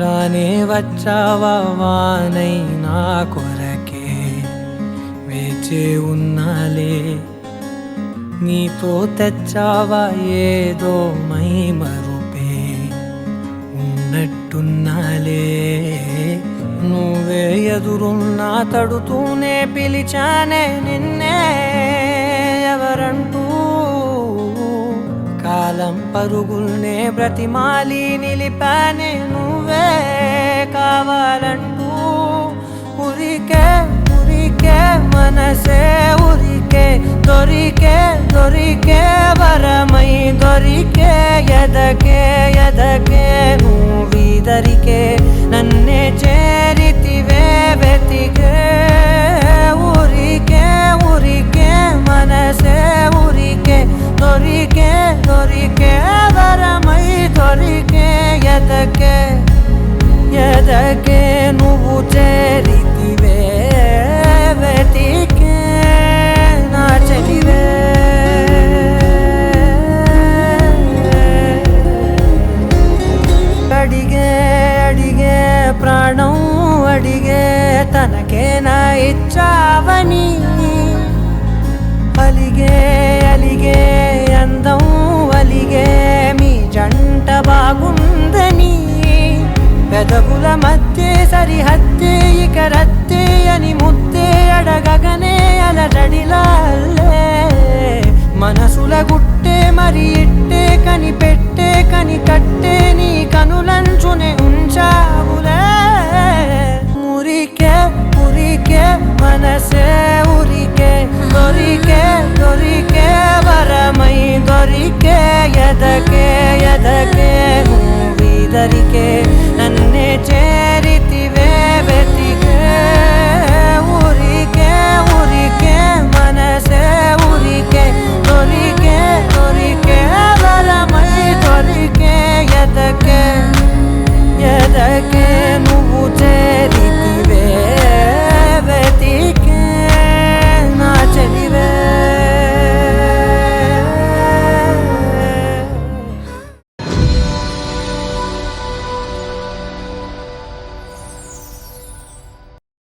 రానే వచ్చావా వానై నా కొరకే వేచే ఉన్నాలే నీతో తెచ్చావా ఏదో మై మరుపే ఉన్నట్టున్నాలే నువ్వే ఎదురున్నా తడుతూనే పిలిచానే నిన్నే ఎవరంటూ కాలం పరుగుల్నే బ్రతిమాలి నిలిపానే నువ్వే కావాలంటూ ఉరికే ఉరికే మనసే ఉరికే దొరికే దొరికే వరమై దొరికే ఎదకే ఎదకే నువ్విదరికే నన్నే చేరితివే వెతికే ఉరికే ఉరికే మనసే ఉరికే దొరికే దొరికే వరమై దొరికే ఎదకే ఎదకే నువ్వు చేరితివే వెతికే నా చెలివే అడిగే అడిగే ప్రాణం అడిగే తనకే నా ఇచ్చావని అలిగే అలిగే అందం అలిగే మీ జంట బాగుందని పెదవుల మధ్య సరిహద్దే ఇక రద్దే అని ముద్దే అడగగన